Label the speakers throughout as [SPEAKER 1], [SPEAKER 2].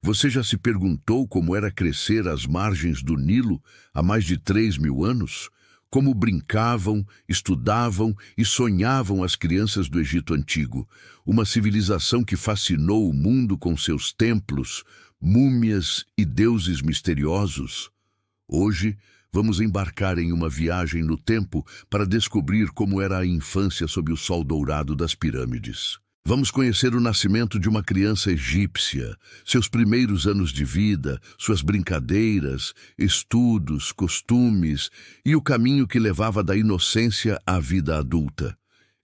[SPEAKER 1] Você já se perguntou como era crescer às margens do Nilo há mais de 3.000 anos? Como brincavam, estudavam e sonhavam as crianças do Egito Antigo, uma civilização que fascinou o mundo com seus templos, múmias e deuses misteriosos? Hoje, vamos embarcar em uma viagem no tempo para descobrir como era a infância sob o sol dourado das pirâmides. Vamos conhecer o nascimento de uma criança egípcia, seus primeiros anos de vida, suas brincadeiras, estudos, costumes e o caminho que levava da inocência à vida adulta.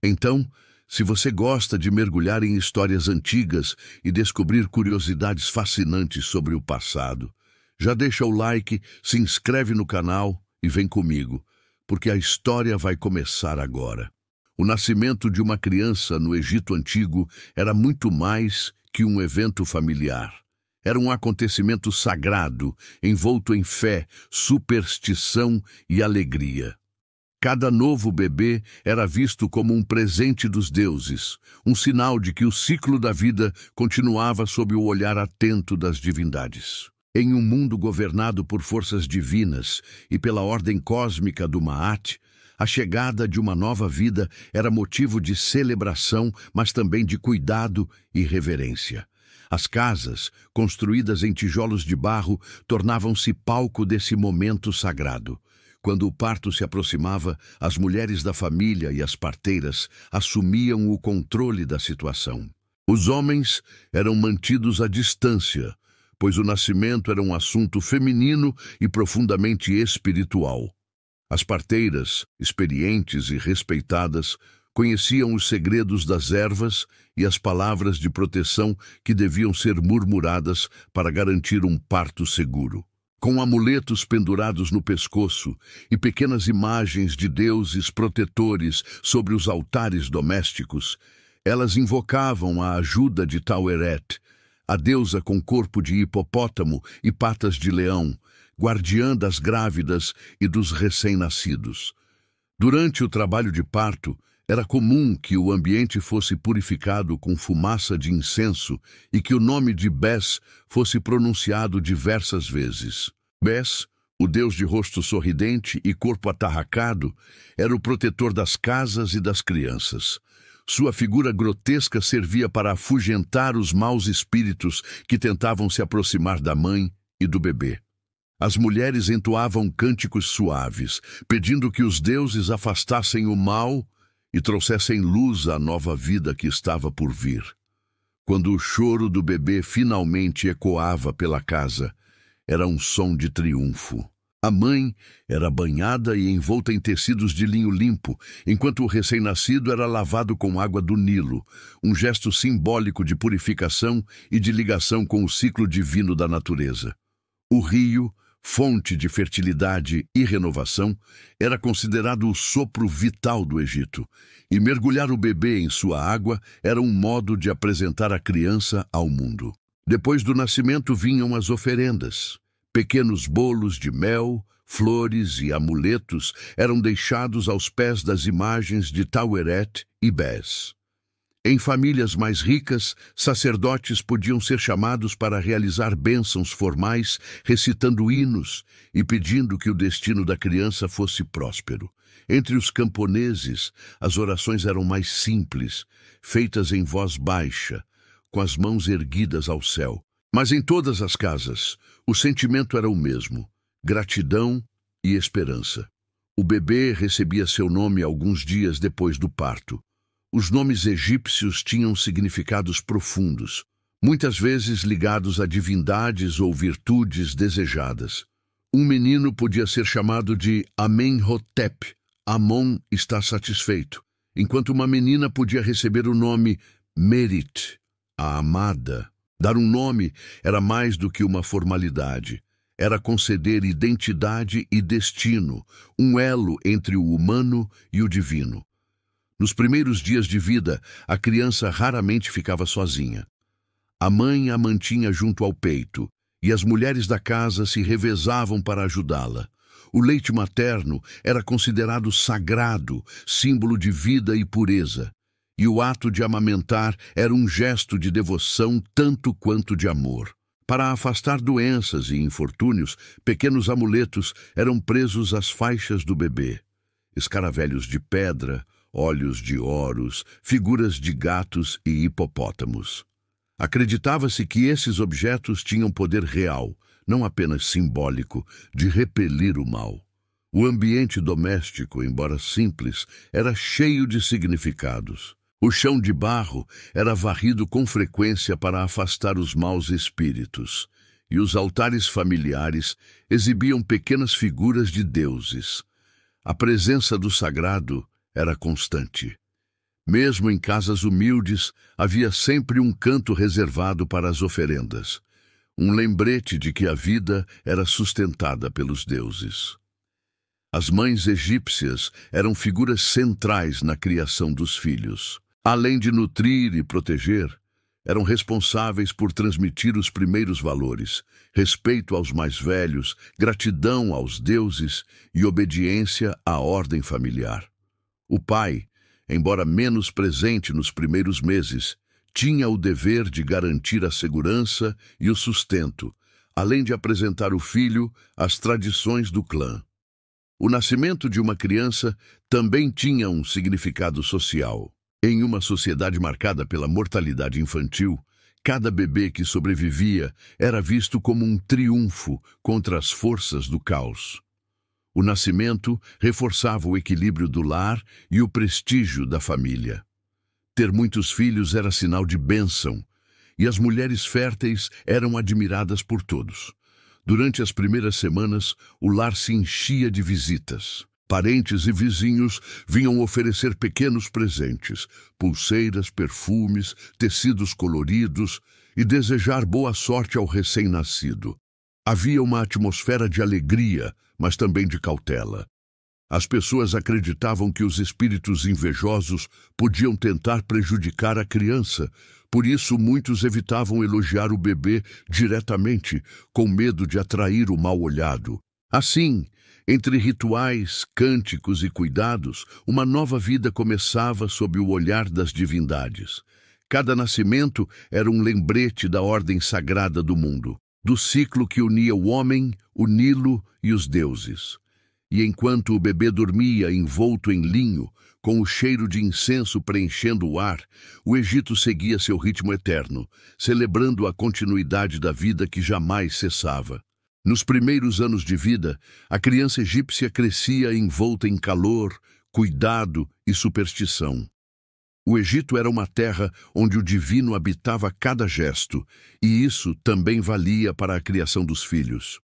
[SPEAKER 1] Então, se você gosta de mergulhar em histórias antigas e descobrir curiosidades fascinantes sobre o passado, já deixa o like, se inscreve no canal e vem comigo, porque a história vai começar agora. O nascimento de uma criança no Egito Antigo era muito mais que um evento familiar. Era um acontecimento sagrado, envolto em fé, superstição e alegria. Cada novo bebê era visto como um presente dos deuses, um sinal de que o ciclo da vida continuava sob o olhar atento das divindades. Em um mundo governado por forças divinas e pela ordem cósmica do Maat, a chegada de uma nova vida era motivo de celebração, mas também de cuidado e reverência. As casas, construídas em tijolos de barro, tornavam-se palco desse momento sagrado. Quando o parto se aproximava, as mulheres da família e as parteiras assumiam o controle da situação. Os homens eram mantidos à distância, pois o nascimento era um assunto feminino e profundamente espiritual. As parteiras, experientes e respeitadas, conheciam os segredos das ervas e as palavras de proteção que deviam ser murmuradas para garantir um parto seguro. Com amuletos pendurados no pescoço e pequenas imagens de deuses protetores sobre os altares domésticos, elas invocavam a ajuda de Taweret, a deusa com corpo de hipopótamo e patas de leão, guardiã das grávidas e dos recém-nascidos. Durante o trabalho de parto, era comum que o ambiente fosse purificado com fumaça de incenso e que o nome de Bes fosse pronunciado diversas vezes. Bes, o deus de rosto sorridente e corpo atarracado, era o protetor das casas e das crianças. Sua figura grotesca servia para afugentar os maus espíritos que tentavam se aproximar da mãe e do bebê. As mulheres entoavam cânticos suaves, pedindo que os deuses afastassem o mal e trouxessem luz à nova vida que estava por vir. Quando o choro do bebê finalmente ecoava pela casa, era um som de triunfo. A mãe era banhada e envolta em tecidos de linho limpo, enquanto o recém-nascido era lavado com água do Nilo, um gesto simbólico de purificação e de ligação com o ciclo divino da natureza. O rio, fonte de fertilidade e renovação, era considerado o sopro vital do Egito, e mergulhar o bebê em sua água era um modo de apresentar a criança ao mundo. Depois do nascimento vinham as oferendas. Pequenos bolos de mel, flores e amuletos eram deixados aos pés das imagens de Taweret e Bes. Em famílias mais ricas, sacerdotes podiam ser chamados para realizar bênçãos formais, recitando hinos e pedindo que o destino da criança fosse próspero. Entre os camponeses, as orações eram mais simples, feitas em voz baixa, com as mãos erguidas ao céu. Mas em todas as casas, o sentimento era o mesmo: gratidão e esperança. O bebê recebia seu nome alguns dias depois do parto. Os nomes egípcios tinham significados profundos, muitas vezes ligados a divindades ou virtudes desejadas. Um menino podia ser chamado de Amenhotep, Amon está satisfeito, enquanto uma menina podia receber o nome Merit, a amada. Dar um nome era mais do que uma formalidade. Era conceder identidade e destino, um elo entre o humano e o divino. Nos primeiros dias de vida, a criança raramente ficava sozinha. A mãe a mantinha junto ao peito, e as mulheres da casa se revezavam para ajudá-la. O leite materno era considerado sagrado, símbolo de vida e pureza, e o ato de amamentar era um gesto de devoção tanto quanto de amor. Para afastar doenças e infortúnios, pequenos amuletos eram presos às faixas do bebê. Escaravelhos de pedra, olhos de ouros, figuras de gatos e hipopótamos. Acreditava-se que esses objetos tinham poder real, não apenas simbólico, de repelir o mal. O ambiente doméstico, embora simples, era cheio de significados. O chão de barro era varrido com frequência para afastar os maus espíritos, e os altares familiares exibiam pequenas figuras de deuses. A presença do sagrado era constante. Mesmo em casas humildes, havia sempre um canto reservado para as oferendas, um lembrete de que a vida era sustentada pelos deuses. As mães egípcias eram figuras centrais na criação dos filhos. Além de nutrir e proteger, eram responsáveis por transmitir os primeiros valores, respeito aos mais velhos, gratidão aos deuses e obediência à ordem familiar. O pai, embora menos presente nos primeiros meses, tinha o dever de garantir a segurança e o sustento, além de apresentar o filho às tradições do clã. O nascimento de uma criança também tinha um significado social. Em uma sociedade marcada pela mortalidade infantil, cada bebê que sobrevivia era visto como um triunfo contra as forças do caos. O nascimento reforçava o equilíbrio do lar e o prestígio da família. Ter muitos filhos era sinal de bênção, e as mulheres férteis eram admiradas por todos. Durante as primeiras semanas, o lar se enchia de visitas. Parentes e vizinhos vinham oferecer pequenos presentes, pulseiras, perfumes, tecidos coloridos e desejar boa sorte ao recém-nascido. Havia uma atmosfera de alegria, mas também de cautela. As pessoas acreditavam que os espíritos invejosos podiam tentar prejudicar a criança, por isso muitos evitavam elogiar o bebê diretamente, com medo de atrair o mal-olhado. Assim, entre rituais, cânticos e cuidados, uma nova vida começava sob o olhar das divindades. Cada nascimento era um lembrete da ordem sagrada do mundo, do ciclo que unia o homem, o Nilo e os deuses. E enquanto o bebê dormia envolto em linho, com o cheiro de incenso preenchendo o ar, o Egito seguia seu ritmo eterno, celebrando a continuidade da vida que jamais cessava. Nos primeiros anos de vida, a criança egípcia crescia envolta em calor, cuidado e superstição. O Egito era uma terra onde o divino habitava cada gesto, e isso também valia para a criação dos filhos.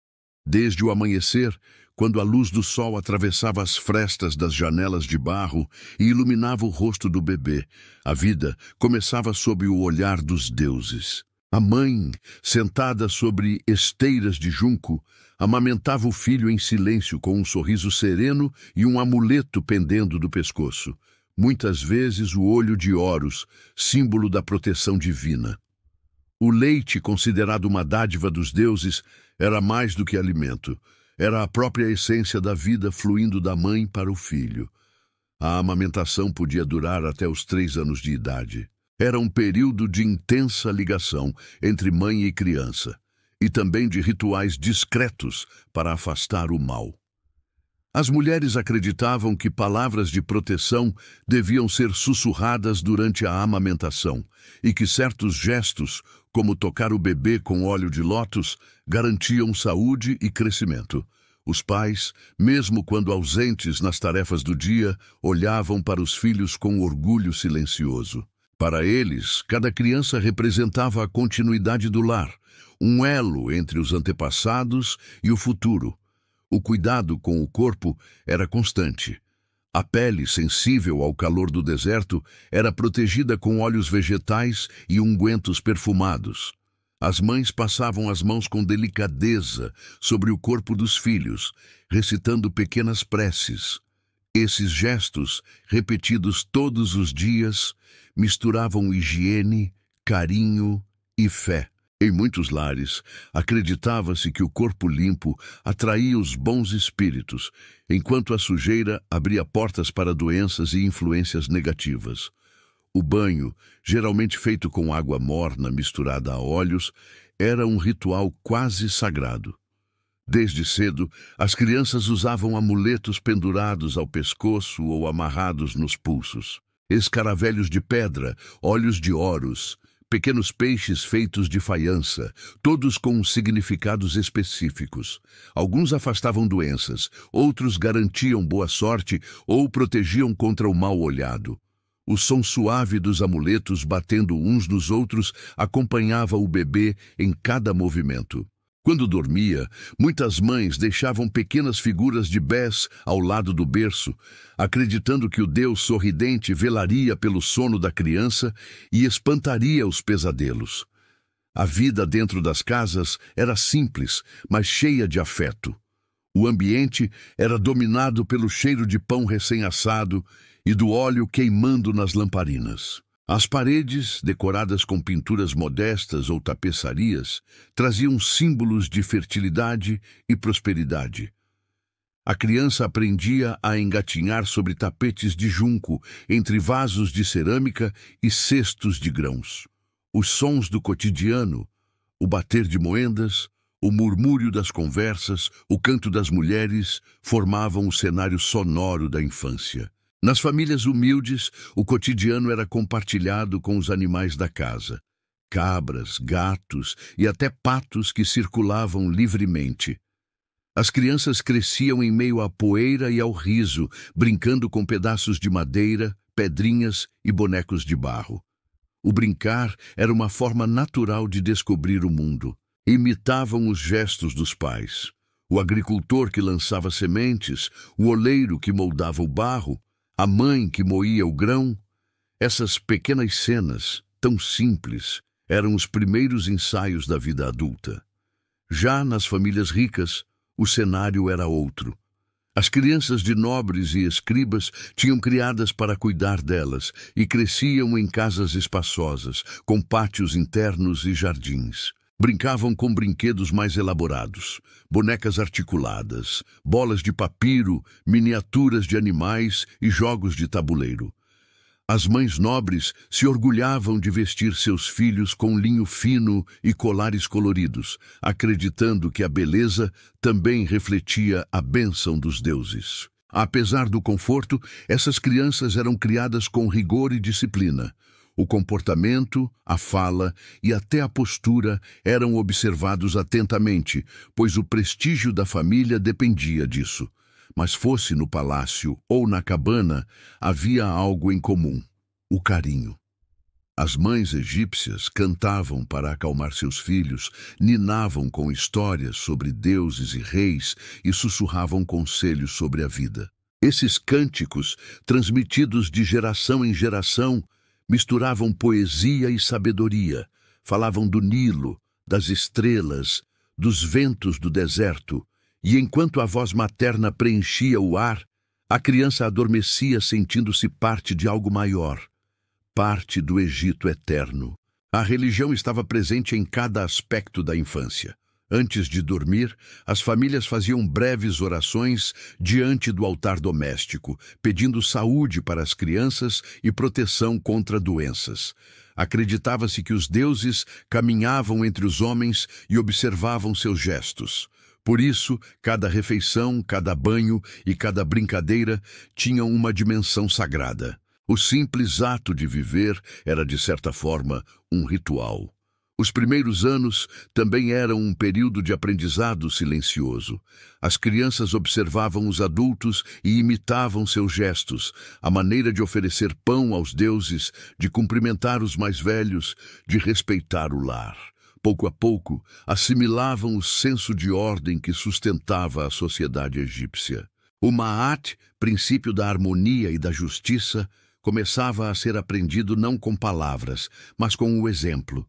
[SPEAKER 1] Desde o amanhecer, quando a luz do sol atravessava as frestas das janelas de barro e iluminava o rosto do bebê, a vida começava sob o olhar dos deuses. A mãe, sentada sobre esteiras de junco, amamentava o filho em silêncio com um sorriso sereno e um amuleto pendendo do pescoço. Muitas vezes o olho de Horus, símbolo da proteção divina. O leite, considerado uma dádiva dos deuses, era mais do que alimento. Era a própria essência da vida fluindo da mãe para o filho. A amamentação podia durar até os 3 anos de idade. Era um período de intensa ligação entre mãe e criança, e também de rituais discretos para afastar o mal. As mulheres acreditavam que palavras de proteção deviam ser sussurradas durante a amamentação e que certos gestos, como tocar o bebê com óleo de lótus, garantiam saúde e crescimento. Os pais, mesmo quando ausentes nas tarefas do dia, olhavam para os filhos com orgulho silencioso. Para eles, cada criança representava a continuidade do lar, um elo entre os antepassados e o futuro. O cuidado com o corpo era constante. A pele, sensível ao calor do deserto, era protegida com óleos vegetais e ungüentos perfumados. As mães passavam as mãos com delicadeza sobre o corpo dos filhos, recitando pequenas preces. Esses gestos, repetidos todos os dias, misturavam higiene, carinho e fé. Em muitos lares, acreditava-se que o corpo limpo atraía os bons espíritos, enquanto a sujeira abria portas para doenças e influências negativas. O banho, geralmente feito com água morna misturada a óleos, era um ritual quase sagrado. Desde cedo, as crianças usavam amuletos pendurados ao pescoço ou amarrados nos pulsos. Escaravelhos de pedra, olhos de Horus, pequenos peixes feitos de faiança, todos com significados específicos. Alguns afastavam doenças, outros garantiam boa sorte ou protegiam contra o mal olhado. O som suave dos amuletos batendo uns nos outros acompanhava o bebê em cada movimento. Quando dormia, muitas mães deixavam pequenas figuras de bés ao lado do berço, acreditando que o Deus sorridente velaria pelo sono da criança e espantaria os pesadelos. A vida dentro das casas era simples, mas cheia de afeto. O ambiente era dominado pelo cheiro de pão recém-assado e do óleo queimando nas lamparinas. As paredes, decoradas com pinturas modestas ou tapeçarias, traziam símbolos de fertilidade e prosperidade. A criança aprendia a engatinhar sobre tapetes de junco, entre vasos de cerâmica e cestos de grãos. Os sons do cotidiano, o bater de moendas, o murmúrio das conversas, o canto das mulheres, formavam o cenário sonoro da infância. Nas famílias humildes, o cotidiano era compartilhado com os animais da casa. Cabras, gatos e até patos que circulavam livremente. As crianças cresciam em meio à poeira e ao riso, brincando com pedaços de madeira, pedrinhas e bonecos de barro. O brincar era uma forma natural de descobrir o mundo. Imitavam os gestos dos pais. O agricultor que lançava sementes, o oleiro que moldava o barro, a mãe que moía o grão. Essas pequenas cenas, tão simples, eram os primeiros ensaios da vida adulta. Já nas famílias ricas, o cenário era outro. As crianças de nobres e escribas tinham criadas para cuidar delas e cresciam em casas espaçosas, com pátios internos e jardins. Brincavam com brinquedos mais elaborados, bonecas articuladas, bolas de papiro, miniaturas de animais e jogos de tabuleiro. As mães nobres se orgulhavam de vestir seus filhos com linho fino e colares coloridos, acreditando que a beleza também refletia a bênção dos deuses. Apesar do conforto, essas crianças eram criadas com rigor e disciplina. O comportamento, a fala e até a postura eram observados atentamente, pois o prestígio da família dependia disso. Mas fosse no palácio ou na cabana, havia algo em comum: o carinho. As mães egípcias cantavam para acalmar seus filhos, ninavam com histórias sobre deuses e reis e sussurravam conselhos sobre a vida. Esses cânticos, transmitidos de geração em geração, misturavam poesia e sabedoria, falavam do Nilo, das estrelas, dos ventos do deserto, e enquanto a voz materna preenchia o ar, a criança adormecia sentindo-se parte de algo maior, parte do Egito eterno. A religião estava presente em cada aspecto da infância. Antes de dormir, as famílias faziam breves orações diante do altar doméstico, pedindo saúde para as crianças e proteção contra doenças. Acreditava-se que os deuses caminhavam entre os homens e observavam seus gestos. Por isso, cada refeição, cada banho e cada brincadeira tinham uma dimensão sagrada. O simples ato de viver era, de certa forma, um ritual. Os primeiros anos também eram um período de aprendizado silencioso. As crianças observavam os adultos e imitavam seus gestos, a maneira de oferecer pão aos deuses, de cumprimentar os mais velhos, de respeitar o lar. Pouco a pouco, assimilavam o senso de ordem que sustentava a sociedade egípcia. O Ma'at, princípio da harmonia e da justiça, começava a ser aprendido não com palavras, mas com o exemplo.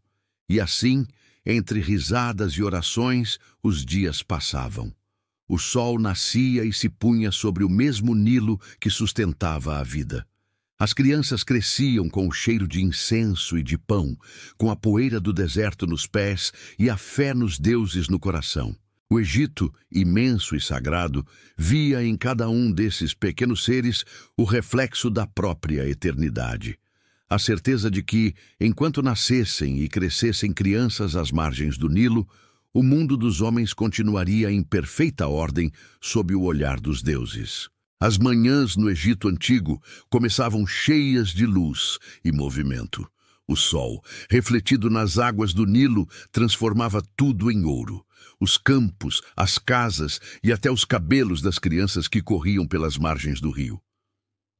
[SPEAKER 1] E assim, entre risadas e orações, os dias passavam. O sol nascia e se punha sobre o mesmo Nilo que sustentava a vida. As crianças cresciam com o cheiro de incenso e de pão, com a poeira do deserto nos pés e a fé nos deuses no coração. O Egito, imenso e sagrado, via em cada um desses pequenos seres o reflexo da própria eternidade. a certeza de que, enquanto nascessem e crescessem crianças às margens do Nilo, o mundo dos homens continuaria em perfeita ordem sob o olhar dos deuses. As manhãs no Egito Antigo começavam cheias de luz e movimento. O sol, refletido nas águas do Nilo, transformava tudo em ouro. Os campos, as casas e até os cabelos das crianças que corriam pelas margens do rio.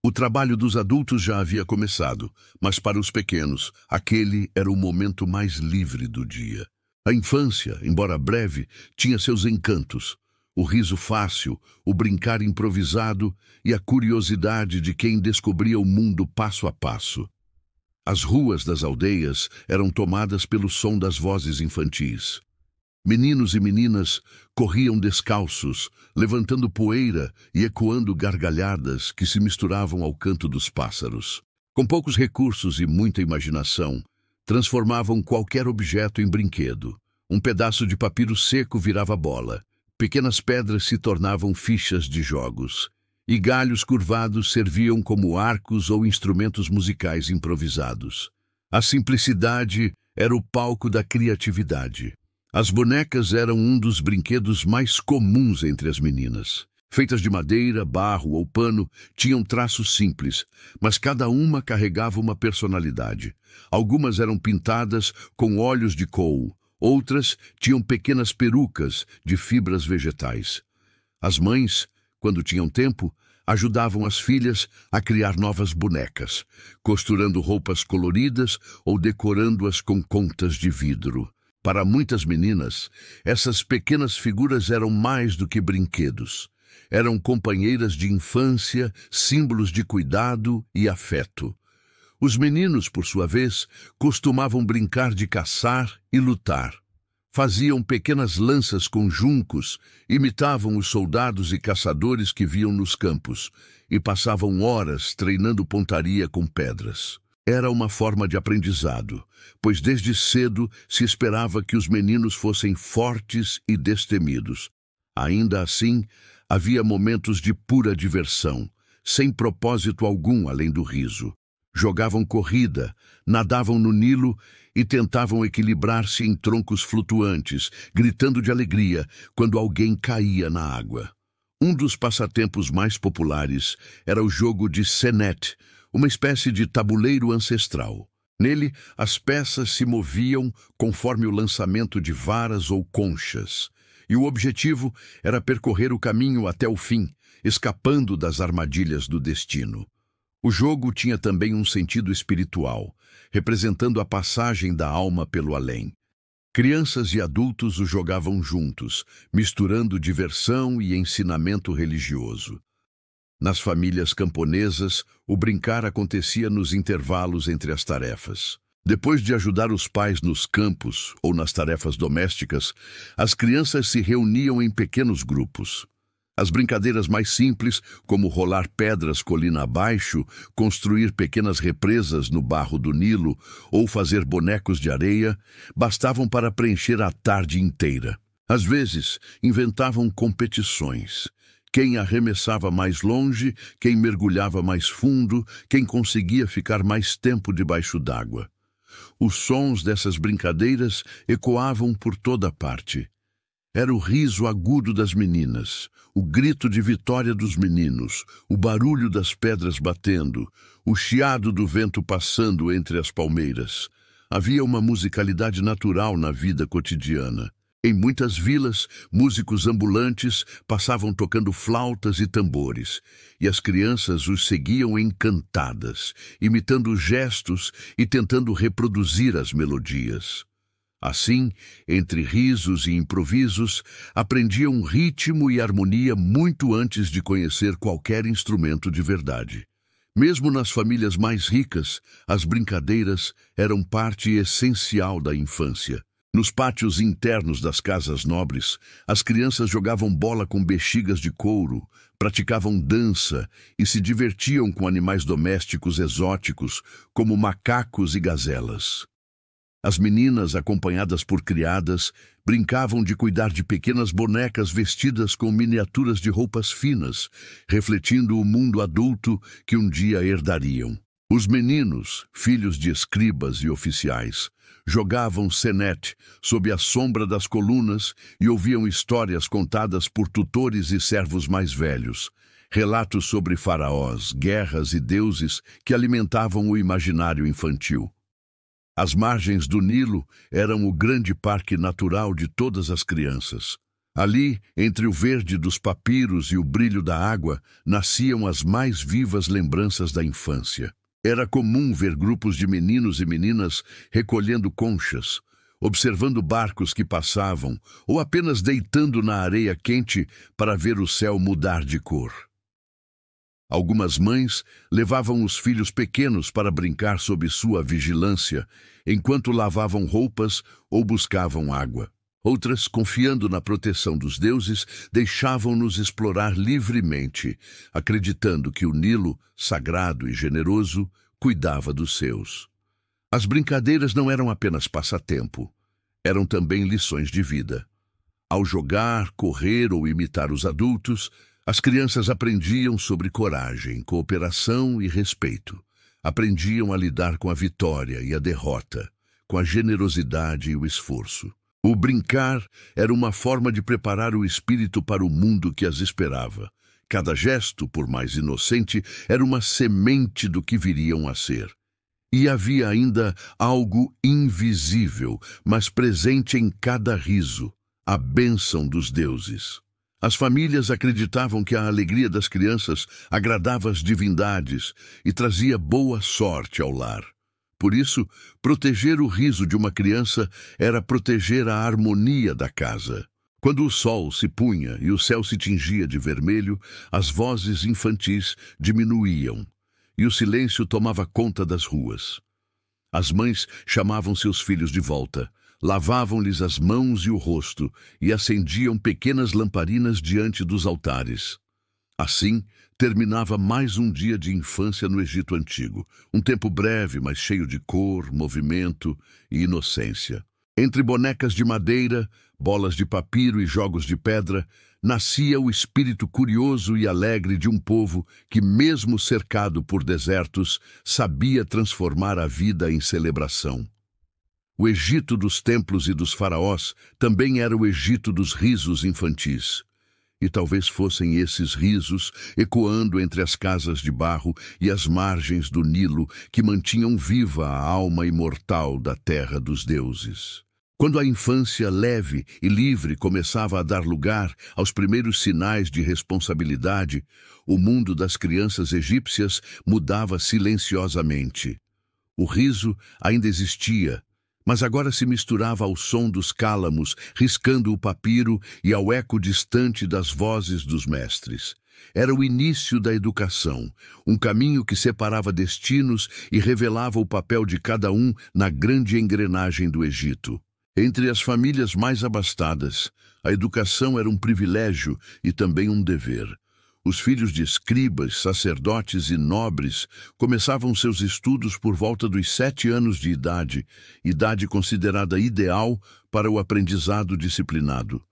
[SPEAKER 1] O trabalho dos adultos já havia começado, mas para os pequenos, aquele era o momento mais livre do dia. A infância, embora breve, tinha seus encantos. O riso fácil, o brincar improvisado e a curiosidade de quem descobria o mundo passo a passo. As ruas das aldeias eram tomadas pelo som das vozes infantis. Meninos e meninas corriam descalços, levantando poeira e ecoando gargalhadas que se misturavam ao canto dos pássaros. Com poucos recursos e muita imaginação, transformavam qualquer objeto em brinquedo. Um pedaço de papiro seco virava bola, pequenas pedras se tornavam fichas de jogos, e galhos curvados serviam como arcos ou instrumentos musicais improvisados. A simplicidade era o palco da criatividade. As bonecas eram um dos brinquedos mais comuns entre as meninas. Feitas de madeira, barro ou pano, tinham traços simples, mas cada uma carregava uma personalidade. Algumas eram pintadas com olhos de couro, outras tinham pequenas perucas de fibras vegetais. As mães, quando tinham tempo, ajudavam as filhas a criar novas bonecas, costurando roupas coloridas ou decorando-as com contas de vidro. Para muitas meninas, essas pequenas figuras eram mais do que brinquedos. Eram companheiras de infância, símbolos de cuidado e afeto. Os meninos, por sua vez, costumavam brincar de caçar e lutar. Faziam pequenas lanças com juncos, imitavam os soldados e caçadores que viam nos campos e passavam horas treinando pontaria com pedras. Era uma forma de aprendizado, pois desde cedo se esperava que os meninos fossem fortes e destemidos. Ainda assim, havia momentos de pura diversão, sem propósito algum além do riso. Jogavam corrida, nadavam no Nilo e tentavam equilibrar-se em troncos flutuantes, gritando de alegria quando alguém caía na água. Um dos passatempos mais populares era o jogo de Senet, uma espécie de tabuleiro ancestral. Nele, as peças se moviam conforme o lançamento de varas ou conchas, e o objetivo era percorrer o caminho até o fim, escapando das armadilhas do destino. O jogo tinha também um sentido espiritual, representando a passagem da alma pelo além. Crianças e adultos o jogavam juntos, misturando diversão e ensinamento religioso. Nas famílias camponesas, o brincar acontecia nos intervalos entre as tarefas. Depois de ajudar os pais nos campos ou nas tarefas domésticas, as crianças se reuniam em pequenos grupos. As brincadeiras mais simples, como rolar pedras colina abaixo, construir pequenas represas no barro do Nilo ou fazer bonecos de areia, bastavam para preencher a tarde inteira. Às vezes, inventavam competições. Quem arremessava mais longe, quem mergulhava mais fundo, quem conseguia ficar mais tempo debaixo d'água. Os sons dessas brincadeiras ecoavam por toda parte. Era o riso agudo das meninas, o grito de vitória dos meninos, o barulho das pedras batendo, o chiado do vento passando entre as palmeiras. Havia uma musicalidade natural na vida cotidiana. Em muitas vilas, músicos ambulantes passavam tocando flautas e tambores, e as crianças os seguiam encantadas, imitando gestos e tentando reproduzir as melodias. Assim, entre risos e improvisos, aprendiam ritmo e harmonia muito antes de conhecer qualquer instrumento de verdade. Mesmo nas famílias mais ricas, as brincadeiras eram parte essencial da infância. Nos pátios internos das casas nobres, as crianças jogavam bola com bexigas de couro, praticavam dança e se divertiam com animais domésticos exóticos, como macacos e gazelas. As meninas, acompanhadas por criadas, brincavam de cuidar de pequenas bonecas vestidas com miniaturas de roupas finas, refletindo o mundo adulto que um dia herdariam. Os meninos, filhos de escribas e oficiais, jogavam senete sob a sombra das colunas e ouviam histórias contadas por tutores e servos mais velhos, relatos sobre faraós, guerras e deuses que alimentavam o imaginário infantil. As margens do Nilo eram o grande parque natural de todas as crianças. Ali, entre o verde dos papiros e o brilho da água, nasciam as mais vivas lembranças da infância. Era comum ver grupos de meninos e meninas recolhendo conchas, observando barcos que passavam ou apenas deitando na areia quente para ver o céu mudar de cor. Algumas mães levavam os filhos pequenos para brincar sob sua vigilância, enquanto lavavam roupas ou buscavam água. Outras, confiando na proteção dos deuses, deixavam-nos explorar livremente, acreditando que o Nilo, sagrado e generoso, cuidava dos seus. As brincadeiras não eram apenas passatempo, eram também lições de vida. Ao jogar, correr ou imitar os adultos, as crianças aprendiam sobre coragem, cooperação e respeito. Aprendiam a lidar com a vitória e a derrota, com a generosidade e o esforço. O brincar era uma forma de preparar o espírito para o mundo que as esperava. Cada gesto, por mais inocente, era uma semente do que viriam a ser. E havia ainda algo invisível, mas presente em cada riso, a bênção dos deuses. As famílias acreditavam que a alegria das crianças agradava as divindades e trazia boa sorte ao lar. Por isso, proteger o riso de uma criança era proteger a harmonia da casa. Quando o sol se punha e o céu se tingia de vermelho, as vozes infantis diminuíam e o silêncio tomava conta das ruas. As mães chamavam seus filhos de volta, lavavam-lhes as mãos e o rosto e acendiam pequenas lamparinas diante dos altares. Assim, terminava mais um dia de infância no Egito Antigo, um tempo breve, mas cheio de cor, movimento e inocência. Entre bonecas de madeira, bolas de papiro e jogos de pedra, nascia o espírito curioso e alegre de um povo que, mesmo cercado por desertos, sabia transformar a vida em celebração. O Egito dos templos e dos faraós também era o Egito dos risos infantis. E talvez fossem esses risos, ecoando entre as casas de barro e as margens do Nilo, que mantinham viva a alma imortal da terra dos deuses. Quando a infância leve e livre começava a dar lugar aos primeiros sinais de responsabilidade, o mundo das crianças egípcias mudava silenciosamente. O riso ainda existia, mas agora se misturava ao som dos cálamos, riscando o papiro e ao eco distante das vozes dos mestres. Era o início da educação, um caminho que separava destinos e revelava o papel de cada um na grande engrenagem do Egito. Entre as famílias mais abastadas, a educação era um privilégio e também um dever. Os filhos de escribas, sacerdotes e nobres começavam seus estudos por volta dos 7 anos de idade, idade considerada ideal para o aprendizado disciplinado.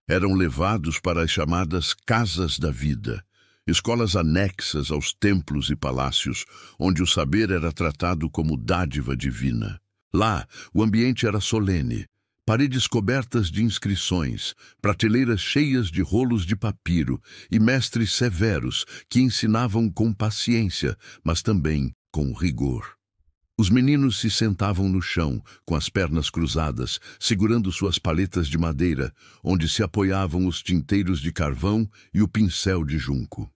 [SPEAKER 1] Eram levados para as chamadas casas da vida, escolas anexas aos templos e palácios, onde o saber era tratado como dádiva divina. Lá, o ambiente era solene. Paredes cobertas de inscrições, prateleiras cheias de rolos de papiro e mestres severos que ensinavam com paciência, mas também com rigor. Os meninos se sentavam no chão, com as pernas cruzadas, segurando suas paletas de madeira, onde se apoiavam os tinteiros de carvão e o pincel de junco.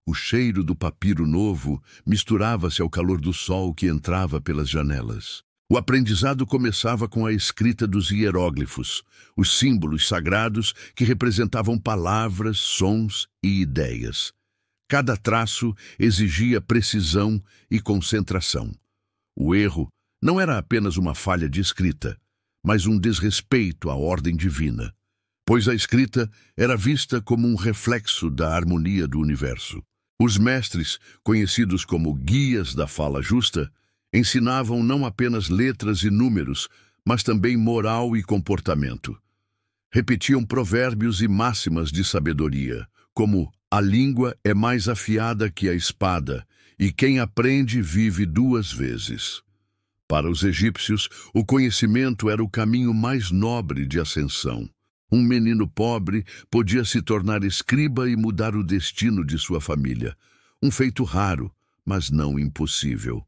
[SPEAKER 1] O cheiro do papiro novo misturava-se ao calor do sol que entrava pelas janelas. O aprendizado começava com a escrita dos hieróglifos, os símbolos sagrados que representavam palavras, sons e ideias. Cada traço exigia precisão e concentração. O erro não era apenas uma falha de escrita, mas um desrespeito à ordem divina, pois a escrita era vista como um reflexo da harmonia do universo. Os mestres, conhecidos como guias da fala justa, ensinavam não apenas letras e números, mas também moral e comportamento. Repetiam provérbios e máximas de sabedoria, como "a língua é mais afiada que a espada, e quem aprende vive duas vezes. Para os egípcios, o conhecimento era o caminho mais nobre de ascensão. Um menino pobre podia se tornar escriba e mudar o destino de sua família. Um feito raro, mas não impossível.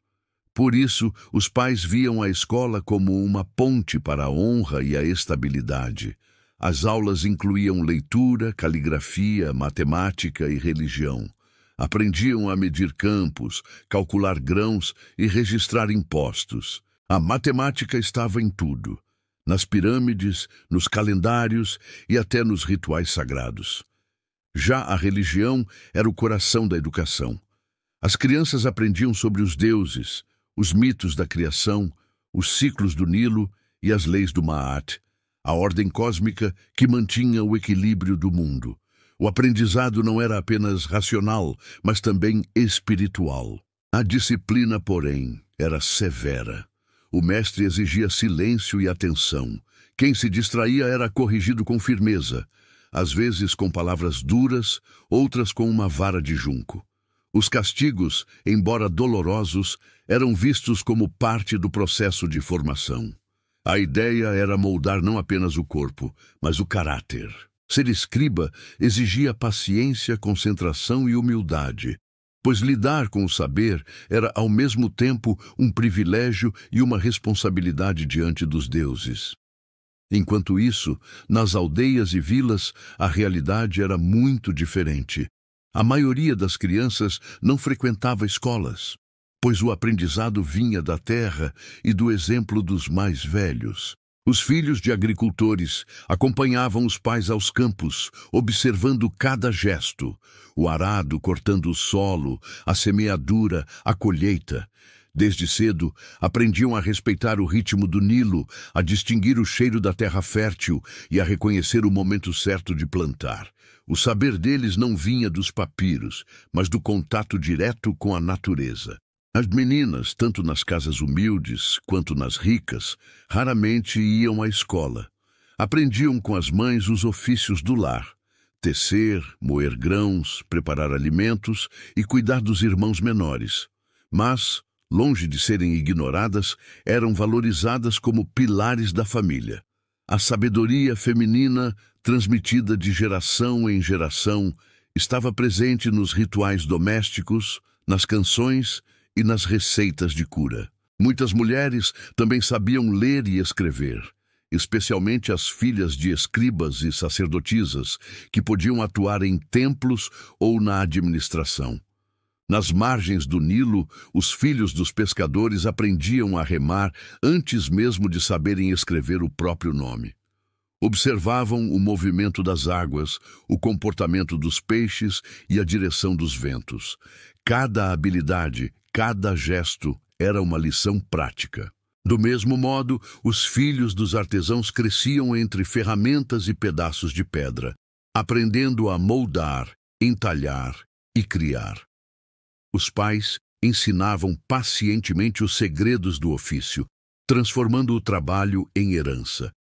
[SPEAKER 1] Por isso, os pais viam a escola como uma ponte para a honra e a estabilidade. As aulas incluíam leitura, caligrafia, matemática e religião. Aprendiam a medir campos, calcular grãos e registrar impostos. A matemática estava em tudo, nas pirâmides, nos calendários e até nos rituais sagrados. Já a religião era o coração da educação. As crianças aprendiam sobre os deuses, os mitos da criação, os ciclos do Nilo e as leis do Maat, a ordem cósmica que mantinha o equilíbrio do mundo. O aprendizado não era apenas racional, mas também espiritual. A disciplina, porém, era severa. O mestre exigia silêncio e atenção. Quem se distraía era corrigido com firmeza, às vezes com palavras duras, outras com uma vara de junco. Os castigos, embora dolorosos, eram vistos como parte do processo de formação. A ideia era moldar não apenas o corpo, mas o caráter. Ser escriba exigia paciência, concentração e humildade, pois lidar com o saber era ao mesmo tempo um privilégio e uma responsabilidade diante dos deuses. Enquanto isso, nas aldeias e vilas, a realidade era muito diferente. A maioria das crianças não frequentava escolas, pois o aprendizado vinha da terra e do exemplo dos mais velhos. Os filhos de agricultores acompanhavam os pais aos campos, observando cada gesto, o arado cortando o solo, a semeadura, a colheita. Desde cedo, aprendiam a respeitar o ritmo do Nilo, a distinguir o cheiro da terra fértil e a reconhecer o momento certo de plantar. O saber deles não vinha dos papiros, mas do contato direto com a natureza. As meninas, tanto nas casas humildes quanto nas ricas, raramente iam à escola. Aprendiam com as mães os ofícios do lar: tecer, moer grãos, preparar alimentos e cuidar dos irmãos menores. Mas, longe de serem ignoradas, eram valorizadas como pilares da família. A sabedoria feminina, transmitida de geração em geração, estava presente nos rituais domésticos, nas canções e nas receitas de cura. Muitas mulheres também sabiam ler e escrever, especialmente as filhas de escribas e sacerdotisas, que podiam atuar em templos ou na administração. Nas margens do Nilo, os filhos dos pescadores aprendiam a remar antes mesmo de saberem escrever o próprio nome. Observavam o movimento das águas, o comportamento dos peixes e a direção dos ventos. Cada habilidade, cada gesto era uma lição prática. Do mesmo modo, os filhos dos artesãos cresciam entre ferramentas e pedaços de pedra, aprendendo a moldar, entalhar e criar. Os pais ensinavam pacientemente os segredos do ofício, transformando o trabalho em herança.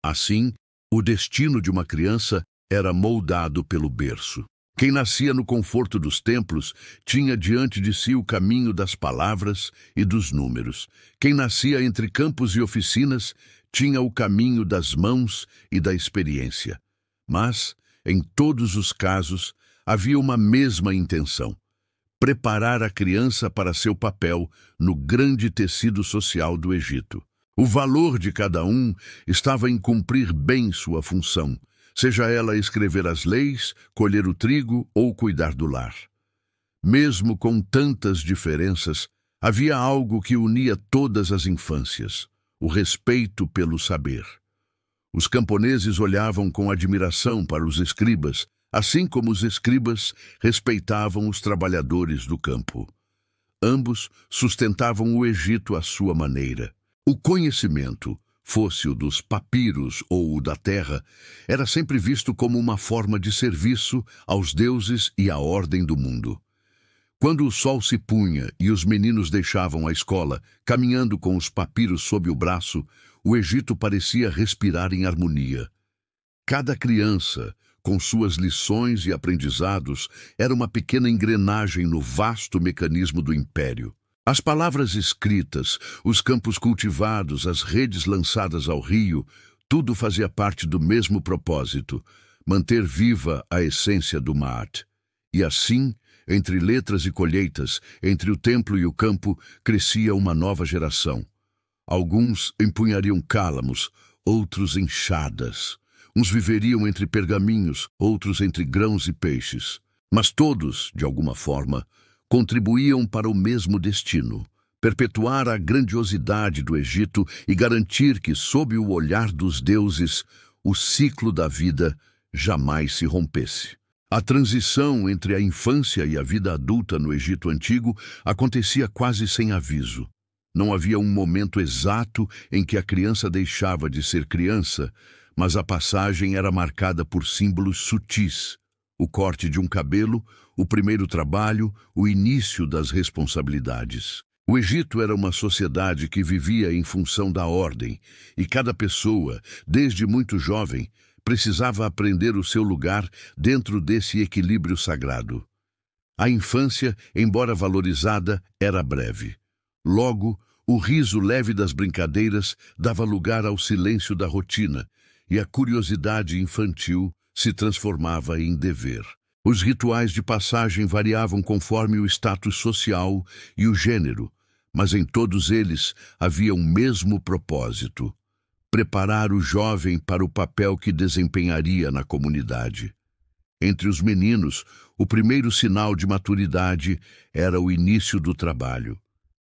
[SPEAKER 1] Assim, o destino de uma criança era moldado pelo berço. Quem nascia no conforto dos templos tinha diante de si o caminho das palavras e dos números. Quem nascia entre campos e oficinas tinha o caminho das mãos e da experiência. Mas, em todos os casos, havia uma mesma intenção: preparar a criança para seu papel no grande tecido social do Egito. O valor de cada um estava em cumprir bem sua função, seja ela escrever as leis, colher o trigo ou cuidar do lar. Mesmo com tantas diferenças, havia algo que unia todas as infâncias: o respeito pelo saber. Os camponeses olhavam com admiração para os escribas, assim como os escribas respeitavam os trabalhadores do campo. Ambos sustentavam o Egito à sua maneira. O conhecimento, fosse o dos papiros ou o da terra, era sempre visto como uma forma de serviço aos deuses e à ordem do mundo. Quando o sol se punha e os meninos deixavam a escola, caminhando com os papiros sob o braço, o Egito parecia respirar em harmonia. Cada criança, com suas lições e aprendizados, era uma pequena engrenagem no vasto mecanismo do império. As palavras escritas, os campos cultivados, as redes lançadas ao rio, tudo fazia parte do mesmo propósito: manter viva a essência do Ma'at. E assim, entre letras e colheitas, entre o templo e o campo, crescia uma nova geração. Alguns empunhariam cálamos, outros enxadas. Uns viveriam entre pergaminhos, outros entre grãos e peixes. Mas todos, de alguma forma, contribuíam para o mesmo destino: perpetuar a grandiosidade do Egito e garantir que, sob o olhar dos deuses, o ciclo da vida jamais se rompesse. A transição entre a infância e a vida adulta no Egito Antigo acontecia quase sem aviso. Não havia um momento exato em que a criança deixava de ser criança, mas a passagem era marcada por símbolos sutis: o corte de um cabelo, o primeiro trabalho, o início das responsabilidades. O Egito era uma sociedade que vivia em função da ordem, e cada pessoa, desde muito jovem, precisava aprender o seu lugar dentro desse equilíbrio sagrado. A infância, embora valorizada, era breve. Logo, o riso leve das brincadeiras dava lugar ao silêncio da rotina, e a curiosidade infantil se transformava em dever. Os rituais de passagem variavam conforme o status social e o gênero, mas em todos eles havia um mesmo propósito: preparar o jovem para o papel que desempenharia na comunidade. Entre os meninos, o primeiro sinal de maturidade era o início do trabalho.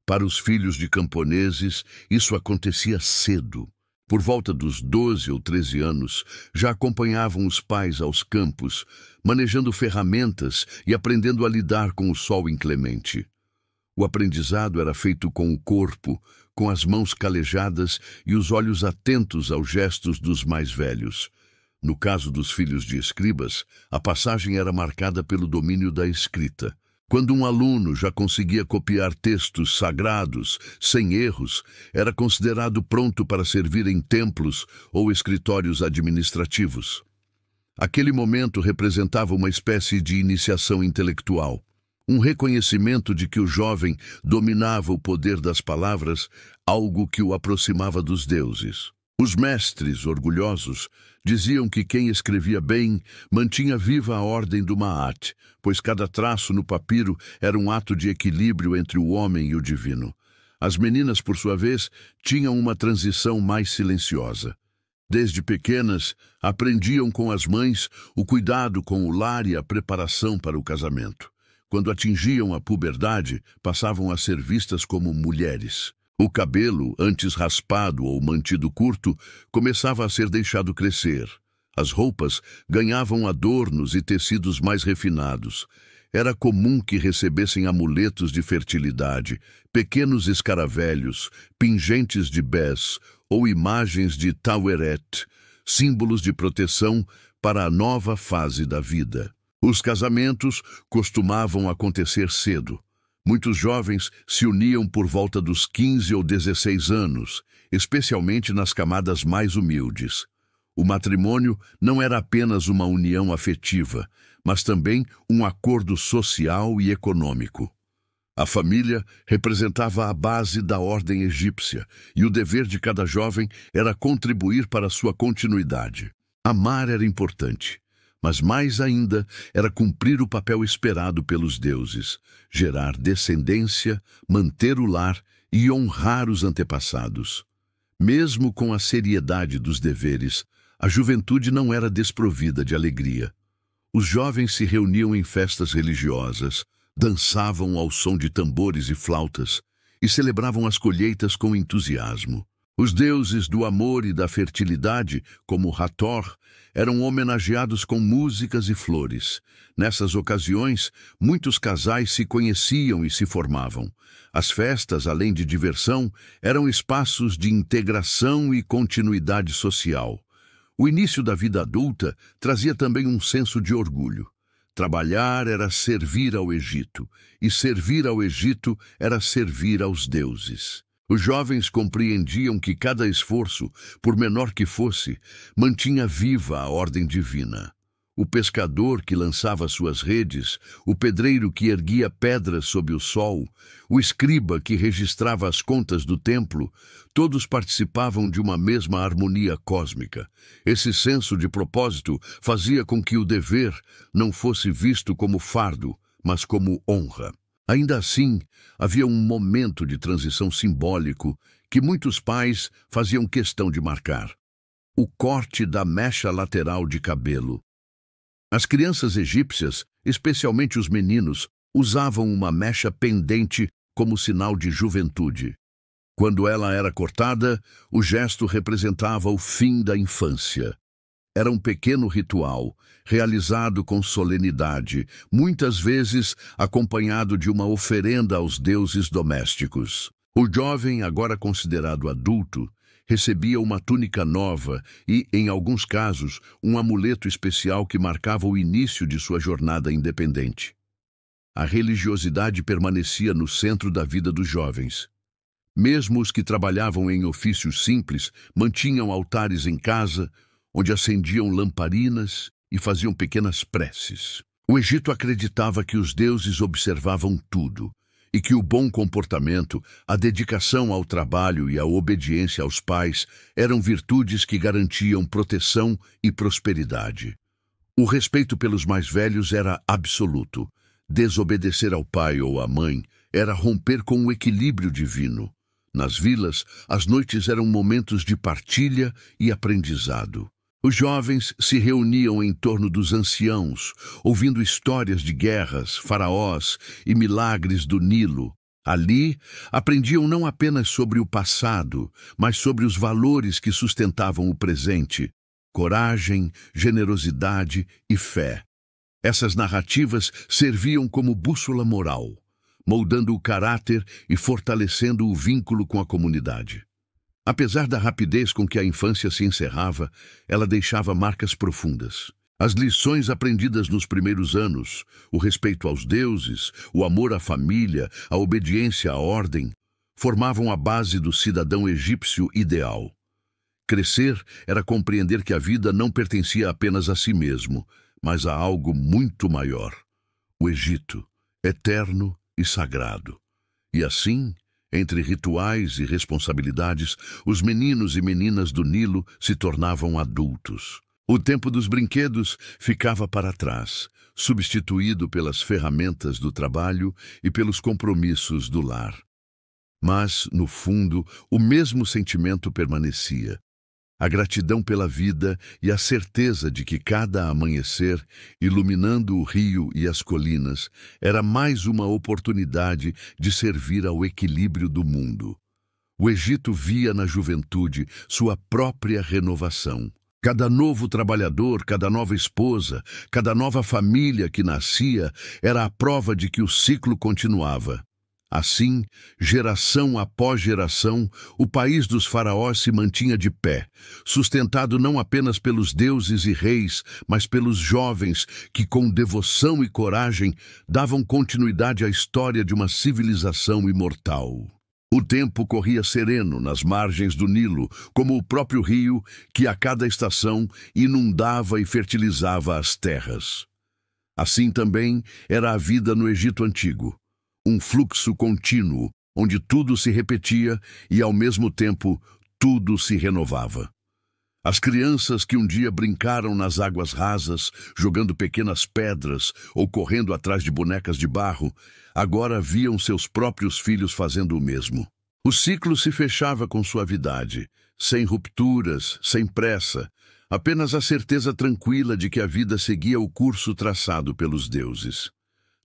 [SPEAKER 1] Para os filhos de camponeses, isso acontecia cedo. Por volta dos 12 ou 13 anos, já acompanhavam os pais aos campos, manejando ferramentas e aprendendo a lidar com o sol inclemente. O aprendizado era feito com o corpo, com as mãos calejadas e os olhos atentos aos gestos dos mais velhos. No caso dos filhos de escribas, a passagem era marcada pelo domínio da escrita. Quando um aluno já conseguia copiar textos sagrados, sem erros, era considerado pronto para servir em templos ou escritórios administrativos. Aquele momento representava uma espécie de iniciação intelectual, um reconhecimento de que o jovem dominava o poder das palavras, algo que o aproximava dos deuses. Os mestres, orgulhosos, diziam que quem escrevia bem mantinha viva a ordem do Ma'at, pois cada traço no papiro era um ato de equilíbrio entre o homem e o divino. As meninas, por sua vez, tinham uma transição mais silenciosa. Desde pequenas, aprendiam com as mães o cuidado com o lar e a preparação para o casamento. Quando atingiam a puberdade, passavam a ser vistas como mulheres. O cabelo, antes raspado ou mantido curto, começava a ser deixado crescer. As roupas ganhavam adornos e tecidos mais refinados. Era comum que recebessem amuletos de fertilidade, pequenos escaravelhos, pingentes de bés ou imagens de Taweret, símbolos de proteção para a nova fase da vida. Os casamentos costumavam acontecer cedo. Muitos jovens se uniam por volta dos 15 ou 16 anos, especialmente nas camadas mais humildes. O matrimônio não era apenas uma união afetiva, mas também um acordo social e econômico. A família representava a base da ordem egípcia, e o dever de cada jovem era contribuir para sua continuidade. Amar era importante, mas mais ainda era cumprir o papel esperado pelos deuses: gerar descendência, manter o lar e honrar os antepassados. Mesmo com a seriedade dos deveres, a juventude não era desprovida de alegria. Os jovens se reuniam em festas religiosas, dançavam ao som de tambores e flautas e celebravam as colheitas com entusiasmo. Os deuses do amor e da fertilidade, como Hathor, eram homenageados com músicas e flores. Nessas ocasiões, muitos casais se conheciam e se formavam. As festas, além de diversão, eram espaços de integração e continuidade social. O início da vida adulta trazia também um senso de orgulho. Trabalhar era servir ao Egito, e servir ao Egito era servir aos deuses. Os jovens compreendiam que cada esforço, por menor que fosse, mantinha viva a ordem divina. o pescador que lançava suas redes, o pedreiro que erguia pedras sob o sol, o escriba que registrava as contas do templo, todos participavam de uma mesma harmonia cósmica. Esse senso de propósito fazia com que o dever não fosse visto como fardo, mas como honra. Ainda assim, havia um momento de transição simbólico que muitos pais faziam questão de marcar: o corte da mecha lateral de cabelo. As crianças egípcias, especialmente os meninos, usavam uma mecha pendente como sinal de juventude. Quando ela era cortada, o gesto representava o fim da infância. Era um pequeno ritual, realizado com solenidade, muitas vezes acompanhado de uma oferenda aos deuses domésticos. O jovem, agora considerado adulto, recebia uma túnica nova e, em alguns casos, um amuleto especial que marcava o início de sua jornada independente. A religiosidade permanecia no centro da vida dos jovens. Mesmo os que trabalhavam em ofícios simples mantinham altares em casa, onde acendiam lamparinas e faziam pequenas preces. O Egito acreditava que os deuses observavam tudo, e que o bom comportamento, a dedicação ao trabalho e a obediência aos pais eram virtudes que garantiam proteção e prosperidade. O respeito pelos mais velhos era absoluto. Desobedecer ao pai ou à mãe era romper com o equilíbrio divino. Nas vilas, as noites eram momentos de partilha e aprendizado. Os jovens se reuniam em torno dos anciãos, ouvindo histórias de guerras, faraós e milagres do Nilo. Ali, aprendiam não apenas sobre o passado, mas sobre os valores que sustentavam o presente: coragem, generosidade e fé. Essas narrativas serviam como bússola moral, moldando o caráter e fortalecendo o vínculo com a comunidade. Apesar da rapidez com que a infância se encerrava, ela deixava marcas profundas. As lições aprendidas nos primeiros anos, o respeito aos deuses, o amor à família, a obediência à ordem, formavam a base do cidadão egípcio ideal. Crescer era compreender que a vida não pertencia apenas a si mesmo, mas a algo muito maior: o Egito, eterno e sagrado. E assim, entre rituais e responsabilidades, os meninos e meninas do Nilo se tornavam adultos. O tempo dos brinquedos ficava para trás, substituído pelas ferramentas do trabalho e pelos compromissos do lar. Mas, no fundo, o mesmo sentimento permanecia: a gratidão pela vida e a certeza de que cada amanhecer, iluminando o rio e as colinas, era mais uma oportunidade de servir ao equilíbrio do mundo. O Egito via na juventude sua própria renovação. Cada novo trabalhador, cada nova esposa, cada nova família que nascia era a prova de que o ciclo continuava. Assim, geração após geração, o país dos faraós se mantinha de pé, sustentado não apenas pelos deuses e reis, mas pelos jovens que, com devoção e coragem, davam continuidade à história de uma civilização imortal. O tempo corria sereno nas margens do Nilo, como o próprio rio que, a cada estação, inundava e fertilizava as terras. Assim também era a vida no Egito Antigo. Um fluxo contínuo, onde tudo se repetia e, ao mesmo tempo, tudo se renovava. As crianças que um dia brincaram nas águas rasas, jogando pequenas pedras ou correndo atrás de bonecas de barro, agora viam seus próprios filhos fazendo o mesmo. O ciclo se fechava com suavidade, sem rupturas, sem pressa, apenas a certeza tranquila de que a vida seguia o curso traçado pelos deuses.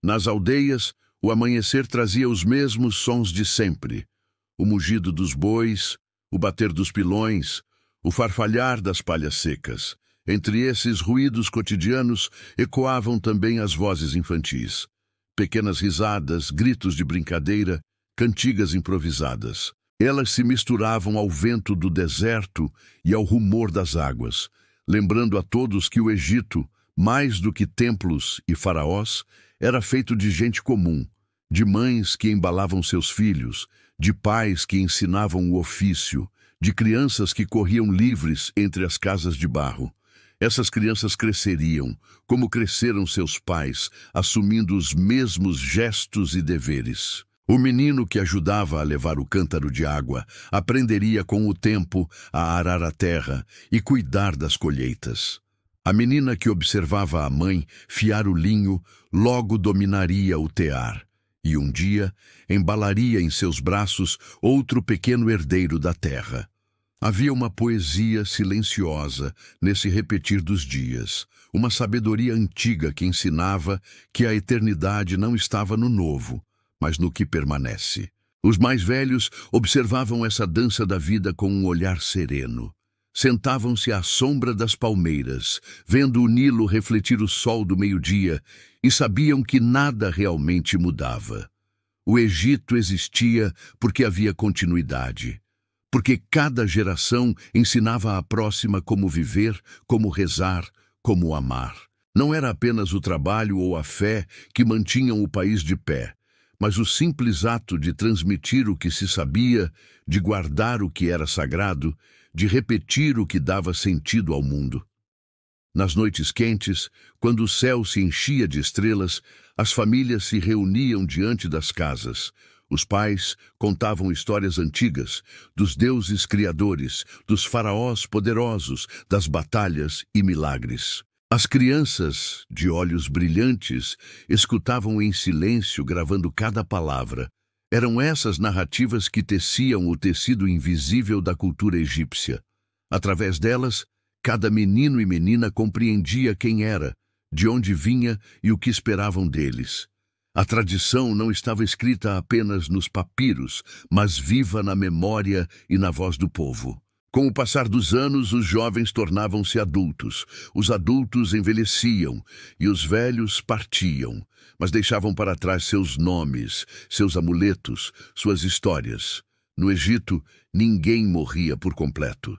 [SPEAKER 1] Nas aldeias, o amanhecer trazia os mesmos sons de sempre: o mugido dos bois, o bater dos pilões, o farfalhar das palhas secas. Entre esses ruídos cotidianos ecoavam também as vozes infantis. Pequenas risadas, gritos de brincadeira, cantigas improvisadas. Elas se misturavam ao vento do deserto e ao rumor das águas, lembrando a todos que o Egito, mais do que templos e faraós, era feito de gente comum, de mães que embalavam seus filhos, de pais que ensinavam o ofício, de crianças que corriam livres entre as casas de barro. Essas crianças cresceriam, como cresceram seus pais, assumindo os mesmos gestos e deveres. O menino que ajudava a levar o cântaro de água aprenderia com o tempo a arar a terra e cuidar das colheitas. A menina que observava a mãe fiar o linho logo dominaria o tear, e um dia embalaria em seus braços outro pequeno herdeiro da terra. Havia uma poesia silenciosa nesse repetir dos dias, uma sabedoria antiga que ensinava que a eternidade não estava no novo, mas no que permanece. Os mais velhos observavam essa dança da vida com um olhar sereno. Sentavam-se à sombra das palmeiras, vendo o Nilo refletir o sol do meio-dia, e sabiam que nada realmente mudava. O Egito existia porque havia continuidade, porque cada geração ensinava à próxima como viver, como rezar, como amar. Não era apenas o trabalho ou a fé que mantinham o país de pé, mas o simples ato de transmitir o que se sabia, de guardar o que era sagrado, de repetir o que dava sentido ao mundo. Nas noites quentes, quando o céu se enchia de estrelas, as famílias se reuniam diante das casas. Os pais contavam histórias antigas, dos deuses criadores, dos faraós poderosos, das batalhas e milagres. As crianças, de olhos brilhantes, escutavam em silêncio, gravando cada palavra. Eram essas narrativas que teciam o tecido invisível da cultura egípcia. Através delas, cada menino e menina compreendia quem era, de onde vinha e o que esperavam deles. A tradição não estava escrita apenas nos papiros, mas viva na memória e na voz do povo. Com o passar dos anos, os jovens tornavam-se adultos, os adultos envelheciam e os velhos partiam, mas deixavam para trás seus nomes, seus amuletos, suas histórias. No Egito, ninguém morria por completo.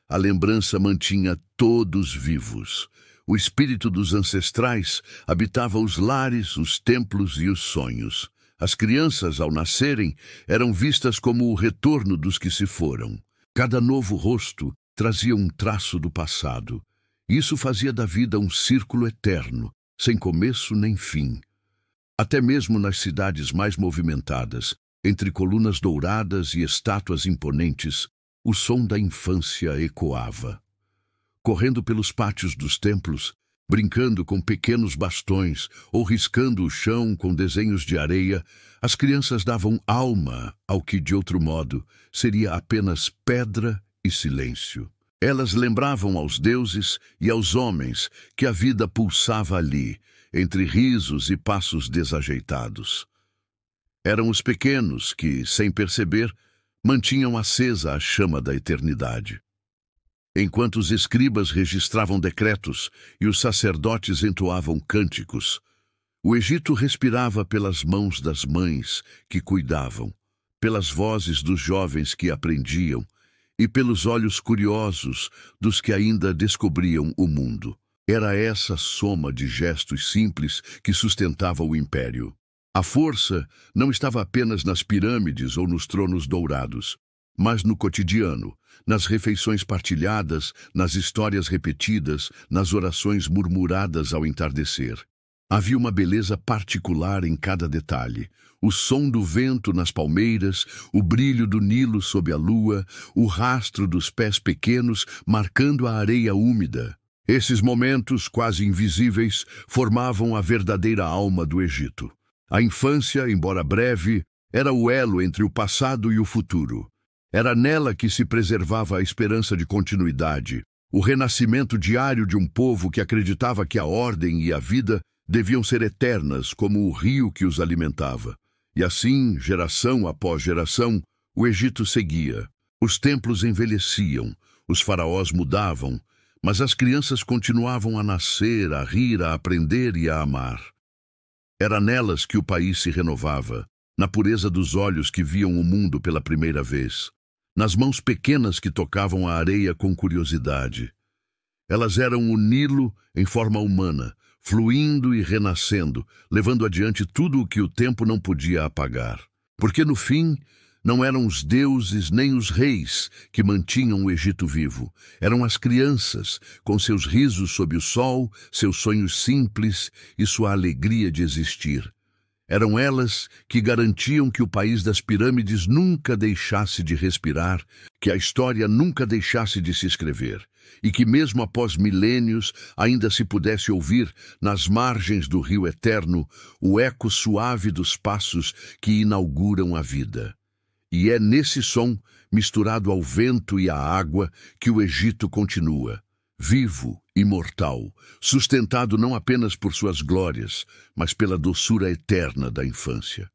[SPEAKER 1] A lembrança mantinha todos vivos. O espírito dos ancestrais habitava os lares, os templos e os sonhos. As crianças, ao nascerem, eram vistas como o retorno dos que se foram. Cada novo rosto trazia um traço do passado. Isso fazia da vida um círculo eterno, sem começo nem fim. Até mesmo nas cidades mais movimentadas, entre colunas douradas e estátuas imponentes, o som da infância ecoava. Correndo pelos pátios dos templos, brincando com pequenos bastões ou riscando o chão com desenhos de areia, as crianças davam alma ao que, de outro modo, seria apenas pedra e silêncio. Elas lembravam aos deuses e aos homens que a vida pulsava ali, entre risos e passos desajeitados. Eram os pequenos que, sem perceber, mantinham acesa a chama da eternidade. Enquanto os escribas registravam decretos e os sacerdotes entoavam cânticos, o Egito respirava pelas mãos das mães que cuidavam, pelas vozes dos jovens que aprendiam e pelos olhos curiosos dos que ainda descobriam o mundo. Era essa soma de gestos simples que sustentava o império. A força não estava apenas nas pirâmides ou nos tronos dourados, mas no cotidiano, nas refeições partilhadas, nas histórias repetidas, nas orações murmuradas ao entardecer. Havia uma beleza particular em cada detalhe. O som do vento nas palmeiras, o brilho do Nilo sob a lua, o rastro dos pés pequenos marcando a areia úmida. Esses momentos, quase invisíveis, formavam a verdadeira alma do Egito. A infância, embora breve, era o elo entre o passado e o futuro. Era nela que se preservava a esperança de continuidade, o renascimento diário de um povo que acreditava que a ordem e a vida deviam ser eternas como o rio que os alimentava. E assim, geração após geração, o Egito seguia. Os templos envelheciam, os faraós mudavam, mas as crianças continuavam a nascer, a rir, a aprender e a amar. Era nelas que o país se renovava, na pureza dos olhos que viam o mundo pela primeira vez, nas mãos pequenas que tocavam a areia com curiosidade. Elas eram o Nilo em forma humana, fluindo e renascendo, levando adiante tudo o que o tempo não podia apagar. Porque, no fim, Não eram os deuses nem os reis que mantinham o Egito vivo. Eram as crianças, com seus risos sob o sol, seus sonhos simples e sua alegria de existir. Eram elas que garantiam que o país das pirâmides nunca deixasse de respirar, que a história nunca deixasse de se escrever, e que mesmo após milênios ainda se pudesse ouvir, nas margens do rio eterno, o eco suave dos passos que inauguram a vida. E é nesse som, misturado ao vento e à água, que o Egito continua, vivo, imortal, sustentado não apenas por suas glórias, mas pela doçura eterna da infância.